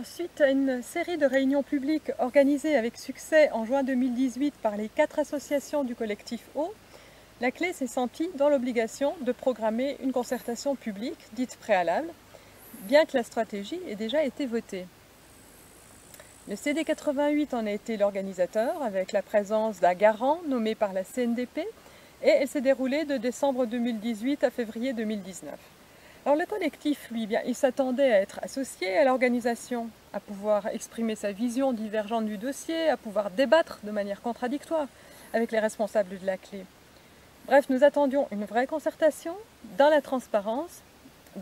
Suite à une série de réunions publiques organisées avec succès en juin 2018 par les 4 associations du collectif Eau, la Clé s'est sentie dans l'obligation de programmer une concertation publique, dite préalable, bien que la stratégie ait déjà été votée. Le CD 88 en a été l'organisateur, avec la présence d'un garant nommé par la CNDP, et elle s'est déroulée de décembre 2018 à février 2019. Alors le collectif, lui, bien, il s'attendait à être associé à l'organisation, à pouvoir exprimer sa vision divergente du dossier, à pouvoir débattre de manière contradictoire avec les responsables de la Clé. Bref, nous attendions une vraie concertation, dans la transparence,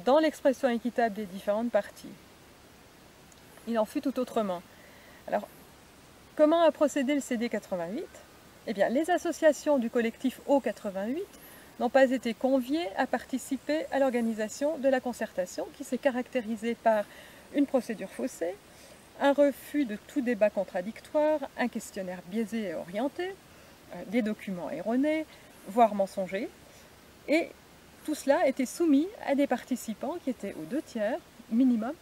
dans l'expression équitable des différentes parties. Il en fut tout autrement. Alors, comment a procédé le CD 88 ? Eh bien, les associations du collectif O88 n'ont pas été conviés à participer à l'organisation de la concertation qui s'est caractérisée par une procédure faussée, un refus de tout débat contradictoire, un questionnaire biaisé et orienté, des documents erronés, voire mensongers, et tout cela était soumis à des participants qui étaient aux 2/3 minimum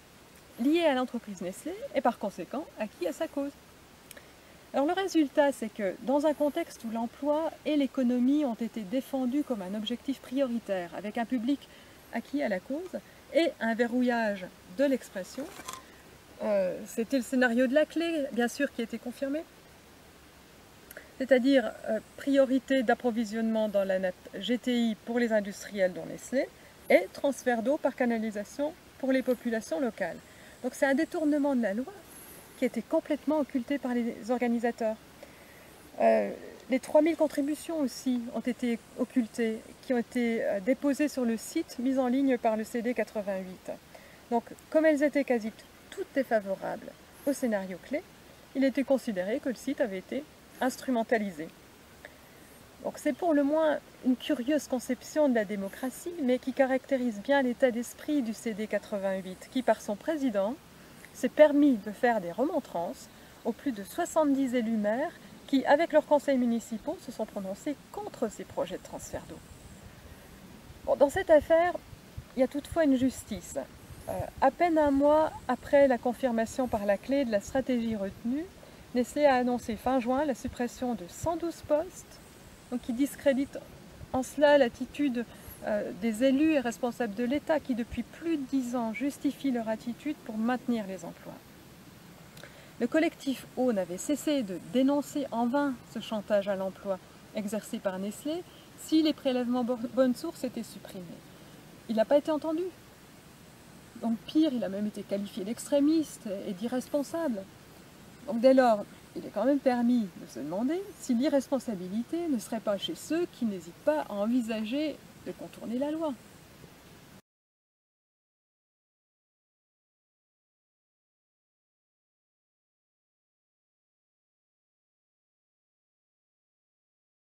liés à l'entreprise Nestlé et par conséquent acquis à sa cause. Alors le résultat, c'est que dans un contexte où l'emploi et l'économie ont été défendus comme un objectif prioritaire, avec un public acquis à la cause et un verrouillage de l'expression, c'était le scénario de la Clé, bien sûr, qui était confirmé, c'est-à-dire priorité d'approvisionnement dans la nappe GTI pour les industriels dont Nestlé et transfert d'eau par canalisation pour les populations locales. Donc c'est un détournement de la loi qui était complètement occulté par les organisateurs. Les 3000 contributions aussi ont été occultées, qui ont été déposées sur le site mis en ligne par le CD 88. Donc, comme elles étaient quasi toutes défavorables au scénario clé, il était considéré que le site avait été instrumentalisé. Donc c'est pour le moins une curieuse conception de la démocratie, mais qui caractérise bien l'état d'esprit du CD 88, qui par son président s'est permis de faire des remontrances aux plus de 70 élus maires qui, avec leurs conseils municipaux, se sont prononcés contre ces projets de transfert d'eau. Bon, dans cette affaire, il y a toutefois une justice. À peine un mois après la confirmation par la Clé de la stratégie retenue, Nestlé a annoncé fin juin la suppression de 112 postes, donc qui discrédite en cela l'attitude des élus et responsables de l'État qui, depuis plus de 10 ans, justifient leur attitude pour maintenir les emplois. Le collectif Eau n'avait cessé de dénoncer en vain ce chantage à l'emploi exercé par Nestlé si les prélèvements bonne source étaient supprimés. Il n'a pas été entendu. Donc pire, il a même été qualifié d'extrémiste et d'irresponsable. Donc dès lors, il est quand même permis de se demander si l'irresponsabilité ne serait pas chez ceux qui n'hésitent pas à envisager de contourner la loi.